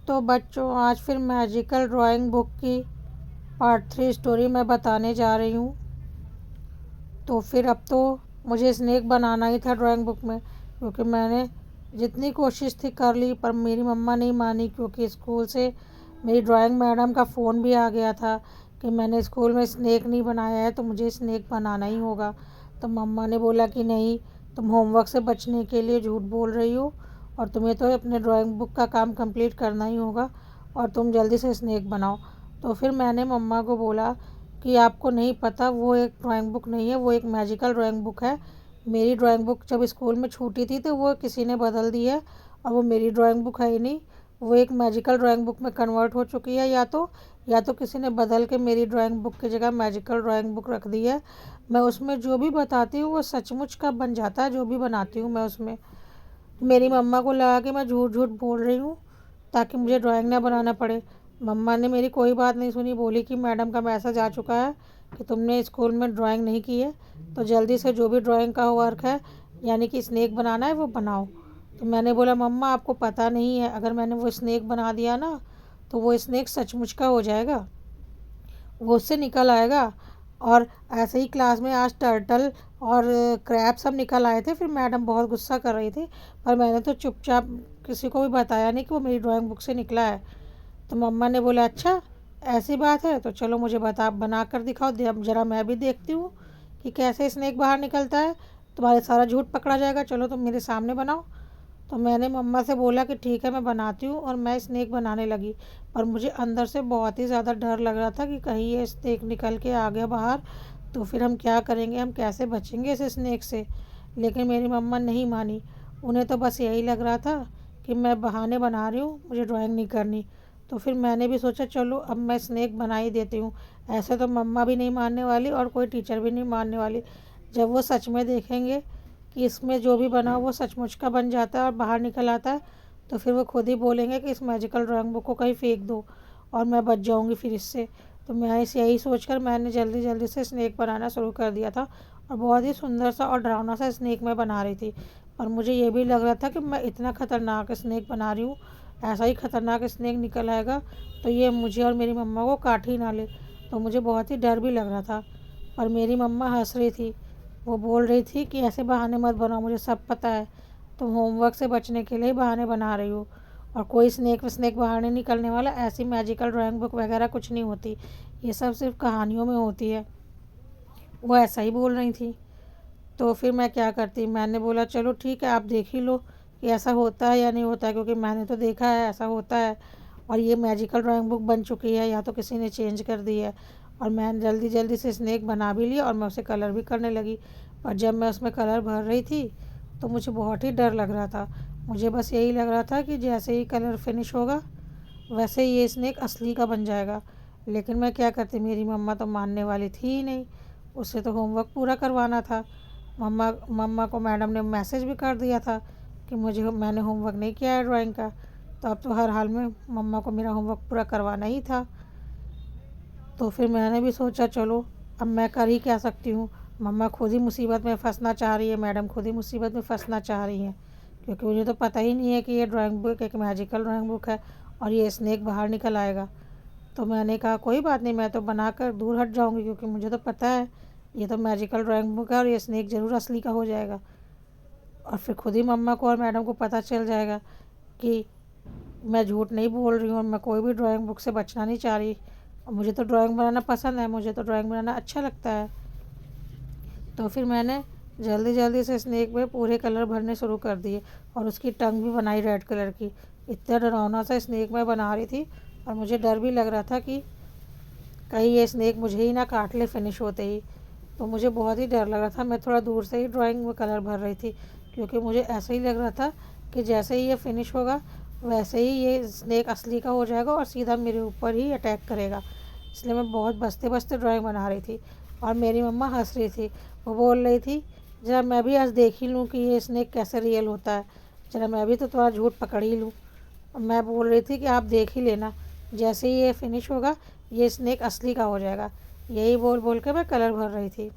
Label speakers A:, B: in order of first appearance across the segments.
A: तो बच्चों, आज फिर मैजिकल ड्राइंग बुक की पार्ट 3 स्टोरी मैं बताने जा रही हूँ। तो फिर अब तो मुझे स्नेक बनाना ही था ड्राइंग बुक में, क्योंकि मैंने जितनी कोशिश थी कर ली, पर मेरी मम्मा नहीं मानी, क्योंकि स्कूल से मेरी ड्राइंग मैडम का फ़ोन भी आ गया था कि मैंने स्कूल में स्नेक नहीं बनाया है तो मुझे स्नेक बनाना ही होगा। तो मम्मा ने बोला कि नहीं, तुम होमवर्क से बचने के लिए झूठ बोल रही हो और तुम्हें तो अपने ड्राइंग बुक का काम कंप्लीट करना ही होगा और तुम जल्दी से स्नेक बनाओ। तो फिर मैंने मम्मा को बोला कि आपको नहीं पता, वो एक ड्राइंग बुक नहीं है, वो एक मैजिकल ड्राइंग बुक है। मेरी ड्राइंग बुक जब स्कूल में छूटी थी तो वो किसी ने बदल दी है और वो मेरी ड्राइंग बुक है ही नहीं, वो एक मैजिकल ड्राइंग बुक में कन्वर्ट हो चुकी है। या तो किसी ने बदल के मेरी ड्राइंग बुक की जगह मैजिकल ड्राइंग बुक रख दी है। मैं उसमें जो भी बताती हूँ वो सचमुच का बन जाता है, जो भी बनाती हूँ मैं उसमें। मेरी मम्मा को लगा कि मैं झूठ झूठ बोल रही हूँ ताकि मुझे ड्राइंग ना बनाना पड़े। मम्मा ने मेरी कोई बात नहीं सुनी, बोली कि मैडम का मैसेज आ चुका है कि तुमने स्कूल में ड्राइंग नहीं की है, तो जल्दी से जो भी ड्राइंग का वर्क है, यानी कि स्नेक बनाना है, वो बनाओ। तो मैंने बोला मम्मा आपको पता नहीं है, अगर मैंने वो स्नेक बना दिया ना तो वो स्नेक सचमुच का हो जाएगा, वो उससे निकल आएगा। और ऐसे ही क्लास में आज टर्टल और क्रैब सब निकल आए थे। फिर मैडम बहुत गुस्सा कर रही थी, पर मैंने तो चुपचाप किसी को भी बताया नहीं कि वो मेरी ड्राइंग बुक से निकला है। तो मम्मा ने बोला अच्छा ऐसी बात है तो चलो मुझे बना कर दिखाओ, ज़रा मैं भी देखती हूँ कि कैसे स्नेक बाहर निकलता है। तुम्हारे सारा झूठ पकड़ा जाएगा, चलो तुम मेरे सामने बनाओ। तो मैंने मम्मा से बोला कि ठीक है मैं बनाती हूँ, और मैं स्नेक बनाने लगी। पर मुझे अंदर से बहुत ही ज़्यादा डर लग रहा था कि कहीं ये स्नेक निकल के आ गया बाहर तो फिर हम क्या करेंगे, हम कैसे बचेंगे इस स्नेक से। लेकिन मेरी मम्मा नहीं मानी, उन्हें तो बस यही लग रहा था कि मैं बहाने बना रही हूँ, मुझे ड्राइंग नहीं करनी। तो फिर मैंने भी सोचा चलो अब मैं स्नेक बना ही देती हूँ। ऐसे तो मम्मा भी नहीं मानने वाली और कोई टीचर भी नहीं मानने वाली। जब वो सच में देखेंगे कि इसमें जो भी बना वो सचमुच का बन जाता है और बाहर निकल आता है, तो फिर वो खुद ही बोलेंगे कि इस मैजिकल ड्राइंग बुक को कहीं फेंक दो और मैं बच जाऊंगी फिर इससे। तो मैं इस यही सोचकर मैंने जल्दी जल्दी से स्नेक बनाना शुरू कर दिया था, और बहुत ही सुंदर सा और डरावना सा स्नेक मैं बना रही थी। और मुझे ये भी लग रहा था कि मैं इतना ख़तरनाक स्नेक बना रही हूँ, ऐसा ही ख़तरनाक स्नेक निकल आएगा तो ये मुझे और मेरी मम्मा को काट ही ना ले। तो मुझे बहुत ही डर भी लग रहा था। पर मेरी मम्मा हंस रही थी, वो बोल रही थी कि ऐसे बहाने मत बनाओ, मुझे सब पता है, तुम होमवर्क से बचने के लिए बहाने बना रही हो और कोई स्नेक बाहर नहीं निकलने वाला, ऐसी मैजिकल ड्राइंग बुक वगैरह कुछ नहीं होती, ये सब सिर्फ कहानियों में होती है। वो ऐसा ही बोल रही थी। तो फिर मैं क्या करती, मैंने बोला चलो ठीक है आप देख ही लो कि ऐसा होता है या नहीं होता है, क्योंकि मैंने तो देखा है ऐसा होता है। और ये मैजिकल ड्राइंग बुक बन चुकी है या तो किसी ने चेंज कर दी है। और मैं जल्दी जल्दी से स्नेक बना भी लिया और मैं उसे कलर भी करने लगी। पर जब मैं उसमें कलर भर रही थी तो मुझे बहुत ही डर लग रहा था। मुझे बस यही लग रहा था कि जैसे ही कलर फिनिश होगा वैसे ही ये स्नेक असली का बन जाएगा। लेकिन मैं क्या करती, मेरी मम्मा तो मानने वाली थी ही नहीं, उससे तो होमवर्क पूरा करवाना था। मम्मा मम्मा को मैडम ने मैसेज भी कर दिया था कि मैंने होमवर्क नहीं किया है ड्राइंग का। तो अब तो हर हाल में मम्मा को मेरा होमवर्क पूरा करवाना ही था। तो फिर मैंने भी सोचा चलो अब मैं कर ही क्या सकती हूँ, मम्मा खुद ही मुसीबत में फंसना चाह रही है, मैडम खुद ही मुसीबत में फंसना चाह रही हैं, क्योंकि मुझे तो पता ही नहीं है कि ये ड्राइंग बुक एक मैजिकल ड्राइंग बुक है और ये स्नेक बाहर निकल आएगा। तो मैंने कहा कोई बात नहीं, मैं तो बनाकर दूर हट जाऊँगी, क्योंकि मुझे तो पता है ये तो मैजिकल ड्राइंग बुक है और ये स्नेक ज़रूर असली का हो जाएगा। और फिर खुद ही मम्मा को और मैडम को पता चल जाएगा कि मैं झूठ नहीं बोल रही हूँ और मैं कोई भी ड्राइंग बुक से बचना नहीं चाह रही। और मुझे तो ड्राइंग बनाना पसंद है, मुझे तो ड्राइंग बनाना अच्छा लगता है। तो फिर मैंने जल्दी जल्दी से स्नेक में पूरे कलर भरने शुरू कर दिए और उसकी टंग भी बनाई रेड कलर की। इतना डरावना सा स्नेक मैं बना रही थी और मुझे डर भी लग रहा था कि कहीं ये स्नेक मुझे ही ना काट ले फिनिश होते ही। तो मुझे बहुत ही डर लग रहा था, मैं थोड़ा दूर से ही ड्राइंग में कलर भर रही थी, क्योंकि मुझे ऐसा ही लग रहा था कि जैसे ही ये फिनिश होगा वैसे ही ये स्नेक असली का हो जाएगा और सीधा मेरे ऊपर ही अटैक करेगा। इसलिए मैं बहुत बचते बचते ड्राइंग बना रही थी और मेरी मम्मा हंस रही थी। वो बोल रही थी जरा मैं भी आज देख ही लूँ कि ये स्नेक कैसे रियल होता है, जरा मैं भी तो थोड़ा झूठ पकड़ ही लूँ। मैं बोल रही थी कि आप देख ही लेना, जैसे ही ये फिनिश होगा ये स्नेक असली का हो जाएगा। यही बोल बोल के मैं कलर भर रही थी,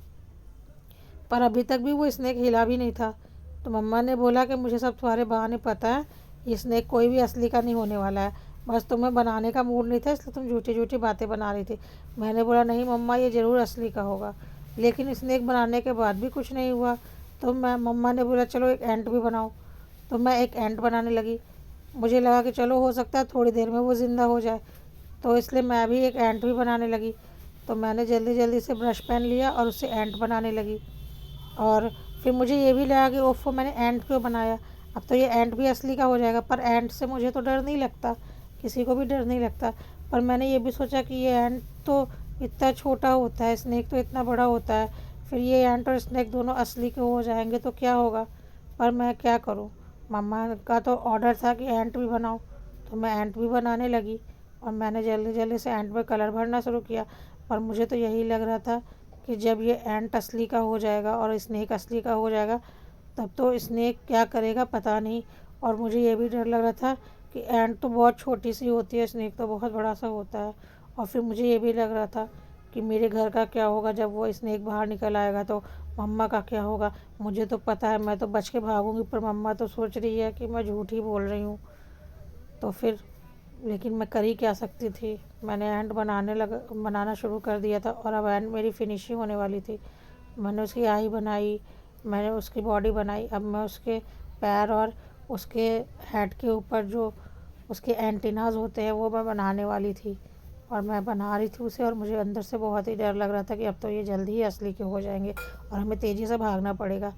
A: पर अभी तक भी वो स्नेक हिला भी नहीं था। तो मम्मा ने बोला कि मुझे सब तुम्हारे बहाने पता है, ये स्नेक कोई भी असली का नहीं होने वाला है, बस तुम्हें बनाने का मूड नहीं था, इसलिए तुम झूठी झूठी बातें बना रही थी। मैंने बोला नहीं मम्मा, ये ज़रूर असली का होगा। लेकिन स्नेक बनाने के बाद भी कुछ नहीं हुआ। तो मैं मम्मा ने बोला चलो एक एंट भी बनाओ। तो मैं एक एंट बनाने लगी। मुझे लगा कि चलो हो सकता है थोड़ी देर में वो ज़िंदा हो जाए, तो इसलिए मैं भी एक एंट भी बनाने लगी। तो मैंने जल्दी जल्दी से ब्रश पेन लिया और उससे एंट बनाने लगी। और फिर मुझे ये भी लगा कि ओफ़ो, मैंने एंट क्यों बनाया, अब तो ये एंट भी असली का हो जाएगा। पर एंट से मुझे तो डर नहीं लगता, किसी को भी डर नहीं लगता। पर मैंने ये भी सोचा कि ये एंट तो इतना छोटा होता है, स्नेक तो इतना बड़ा होता है, फिर ये एंट और स्नेक दोनों असली के हो जाएंगे तो क्या होगा। पर मैं क्या करूँ, मम्मा का तो ऑर्डर था कि एंट भी बनाओ, तो मैं एंट भी बनाने लगी। और मैंने जल्दी जल्दी से एंट में कलर भरना शुरू किया। पर मुझे तो यही लग रहा था कि जब ये एंट असली का हो जाएगा और स्नेक असली का हो जाएगा, तब तो स्नेक क्या करेगा पता नहीं। और मुझे ये भी डर लग रहा था कि एंट तो बहुत छोटी सी होती है, स्नेक तो बहुत बड़ा सा होता है। और फिर मुझे ये भी लग रहा था कि मेरे घर का क्या होगा, जब वो स्नेक बाहर निकल आएगा तो मम्मा का क्या होगा। मुझे तो पता है मैं तो बच के भागूंगी, पर मम्मा तो सोच रही है कि मैं झूठ ही बोल रही हूँ। तो फिर लेकिन मैं कर ही क्या सकती थी। मैंने एंट बनाना शुरू कर दिया था और अब एंट मेरी फिनिशिंग होने वाली थी। मैंने उसकी आई बनाई, मैंने उसकी बॉडी बनाई। अब मैं उसके पैर और उसके हेड के ऊपर जो उसके एंटीनाज होते हैं वो मैं बनाने वाली थी। और मैं बना रही थी उसे, और मुझे अंदर से बहुत ही डर लग रहा था कि अब तो ये जल्दी ही असली के हो जाएंगे और हमें तेज़ी से भागना पड़ेगा।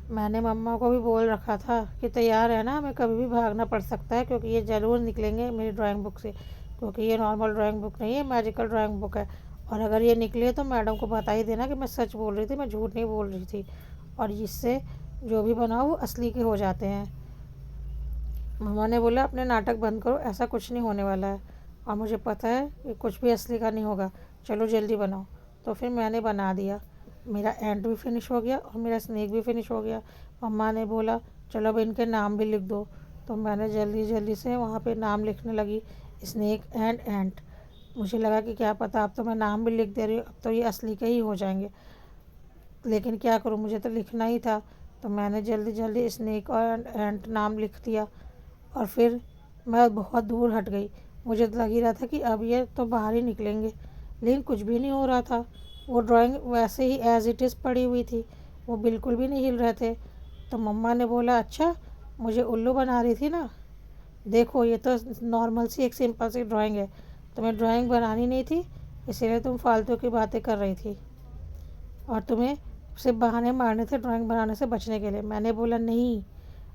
A: मैंने मम्मा को भी बोल रखा था कि तैयार है ना, हमें कभी भी भागना पड़ सकता है, क्योंकि ये ज़रूर निकलेंगे मेरी ड्राइंग बुक से, क्योंकि ये नॉर्मल ड्राइंग बुक नहीं है, मैजिकल ड्राइंग बुक है। और अगर ये निकले तो मैडम को बता ही देना कि मैं सच बोल रही थी, मैं झूठ नहीं बोल रही थी। और इससे जो भी बनाओ वो असली के हो जाते हैं। मम्मा ने बोला अपने नाटक बंद करो, ऐसा कुछ नहीं होने वाला है, और मुझे पता है कि कुछ भी असली का नहीं होगा, चलो जल्दी बनाओ। तो फिर मैंने बना दिया। मेरा एंड भी फिनिश हो गया और मेरा स्नेक भी फिनिश हो गया। मम्मा ने बोला चलो अब इनके नाम भी लिख दो। तो मैंने जल्दी जल्दी से वहाँ पे नाम लिखने लगी, स्नेक एंड एंट। मुझे लगा कि क्या पता, अब तो मैं नाम भी लिख दे रही हूँ, अब तो ये असली के ही हो जाएंगे। लेकिन क्या करूँ, मुझे तो लिखना ही था। तो मैंने जल्दी जल्दी स्नेक और एंट नाम लिख दिया। और फिर मैं बहुत दूर हट गई। मुझे तो लग ही रहा था कि अब ये तो बाहर ही निकलेंगे, लेकिन कुछ भी नहीं हो रहा था। वो ड्राइंग वैसे ही एज़ इट इज़ पड़ी हुई थी, वो बिल्कुल भी नहीं हिल रहे थे। तो मम्मा ने बोला अच्छा, मुझे उल्लू बना रही थी ना, देखो ये तो नॉर्मल सी एक सिंपल सी ड्राइंग है, तुम्हें ड्राइंग बनानी नहीं थी, इसीलिए तुम फालतू की बातें कर रही थी और तुम्हें सिर्फ बहाने मारने थे ड्राइंग बनाने से बचने के लिए। मैंने बोला नहीं,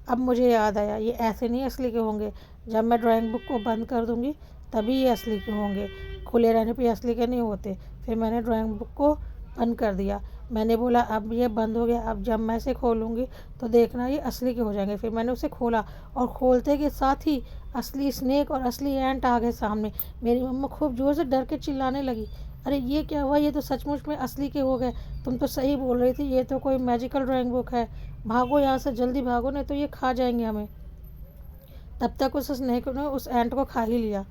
A: अब मुझे याद आया, ये ऐसे नहीं असली के होंगे, जब मैं ड्राइंग बुक को बंद कर दूँगी तभी ये असली के होंगे, खुले रहने पे असली के नहीं होते। फिर मैंने ड्राइंग बुक को बंद कर दिया। मैंने बोला अब ये बंद हो गया, अब जब मैं इसे खोलूँगी तो देखना ये असली के हो जाएंगे। फिर मैंने उसे खोला और खोलते के साथ ही असली स्नेक और असली एंट आ गए सामने। मेरी मम्मा खूब ज़ोर से डर के चिल्लाने लगी, अरे ये क्या हुआ, ये तो सचमुच में असली के हो गए, तुम तो सही बोल रही थी, ये तो कोई मैजिकल ड्राइंग बुक है, भागो यहाँ से, जल्दी भागो नहीं तो ये खा जाएंगे हमें। तब तक उस स्नेक ने उस एंट को खा ही लिया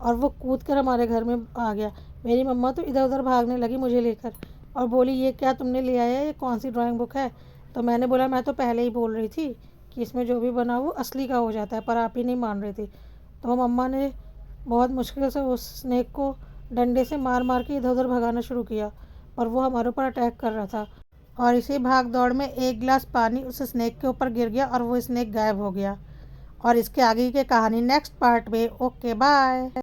A: और वो कूद कर हमारे घर में आ गया। मेरी मम्मा तो इधर उधर भागने लगी मुझे लेकर और बोली ये क्या तुमने ले आया है, ये कौन सी ड्राइंग बुक है। तो मैंने बोला मैं तो पहले ही बोल रही थी कि इसमें जो भी बना वो असली का हो जाता है, पर आप ही नहीं मान रही थी। तो मम्मा ने बहुत मुश्किल से उस स्नेक को डंडे से मार मार के इधर उधर भगाना शुरू किया, और वो हमारे ऊपर अटैक कर रहा था। और इसी भाग दौड़ में एक गिलास पानी उस स्नेक के ऊपर गिर गया और वो स्नेक गायब हो गया। और इसके आगे की कहानी नेक्स्ट पार्ट में। Okay bye.